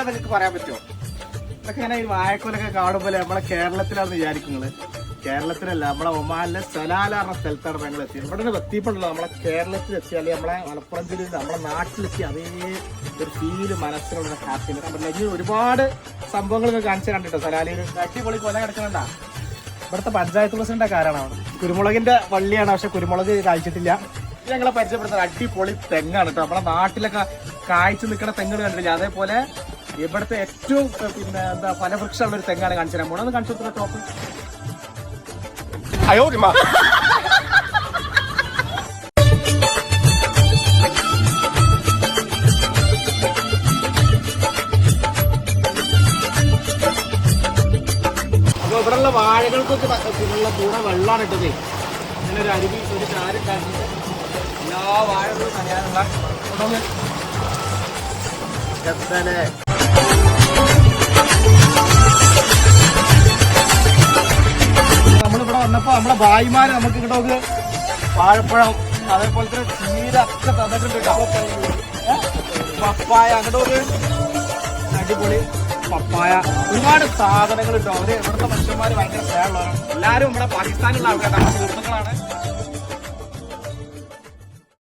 നിങ്ങൾക്ക് പറയാൻ പറ്റുമോ? ഇതൊക്കെ ഇങ്ങനെ ഈ വാഴക്കൊലൊക്കെ കാണുമ്പോൾ നമ്മളെ കേരളത്തിലാണെന്ന് വിചാരിക്കുന്നത്. കേരളത്തിലല്ല, നമ്മളെ ഒമാനിലെ സലാല എന്ന സ്ഥലത്താണ് ഞങ്ങൾ എത്തിയത്. ഇവിടെ നിന്ന് എത്തിയപ്പോഴല്ലോ നമ്മളെ കേരളത്തിലെത്തി, അല്ലെങ്കിൽ നമ്മളെ മലപ്പുറം ജില്ലയിൽ നമ്മളെ നാട്ടിലെത്തി അതേ ഒരു ഫീല് മനസ്സിലുള്ള ഹാപ്പിനെസ് കണ്ടില്ല. ഇനി ഒരുപാട് സംഭവങ്ങൾ കാണിച്ചു കണ്ടിട്ടോ. സലാലയിൽ അടിപൊളി കൊല കിടക്കുന്നുണ്ടാ. ഇവിടുത്തെ പഞ്ചായത്ത് പ്രസിഡന്റ് കാരണമാണ്. കുരുമുളകിന്റെ വള്ളിയാണ്, പക്ഷെ കുരുമുളക് കായ്ച്ചിട്ടില്ല. ഇത് ഞങ്ങളെ പരിചയപ്പെടുത്തുന്നത് അടിപൊളി തെങ്ങാണ് കേട്ടോ. നമ്മളെ നാട്ടിലൊക്കെ കായ്ച്ചു നിൽക്കുന്ന തെങ്ങുകൾ കണ്ടിട്ടില്ല, അതേപോലെ ഇവിടുത്തെ ഏറ്റവും പിന്നെ എന്താ ഫലവൃക്ഷമുള്ള ഒരു തെങ്ങാണ് കാണിച്ചു തരാൻ പോണത്. അത് കാണിച്ചു കൊടുത്ത ടോപ്പ് അപ്പോൾ ഇവിടെയുള്ള വാഴകൾക്കൊക്കെ പിന്നുള്ള കൂടെ വെള്ളമാണ് ഇട്ടത്. ഇങ്ങനെ ഒരു അരുവി ഒരു ചാരുണ്ടാക്കിയിട്ട് എല്ലാ വാഴകളും നനയാനുള്ള എത്തല്ലേ. നമ്മളിവിടെ വന്നപ്പോ നമ്മളെ ഭായിമാര് നമുക്ക് ഇങ്ങോട്ട് വാഴപ്പഴം അതേപോലെ തന്നെ ചീര ഒക്കെ തന്നിട്ടുണ്ട് കേട്ടോ. പപ്പായ അങ്ങോട്ട് അടിപൊളി പപ്പായ, ഒരുപാട് സാധനങ്ങൾ കിട്ടും. അവര് ഇവിടുത്തെ മനുഷ്യന്മാര് ഭയങ്കര സ്നേഹമുള്ളവരാണ്. എല്ലാവരും നമ്മുടെ പാകിസ്ഥാനിലുള്ള ആൾക്കാരാണ്, സുഹൃത്തുക്കളാണ്.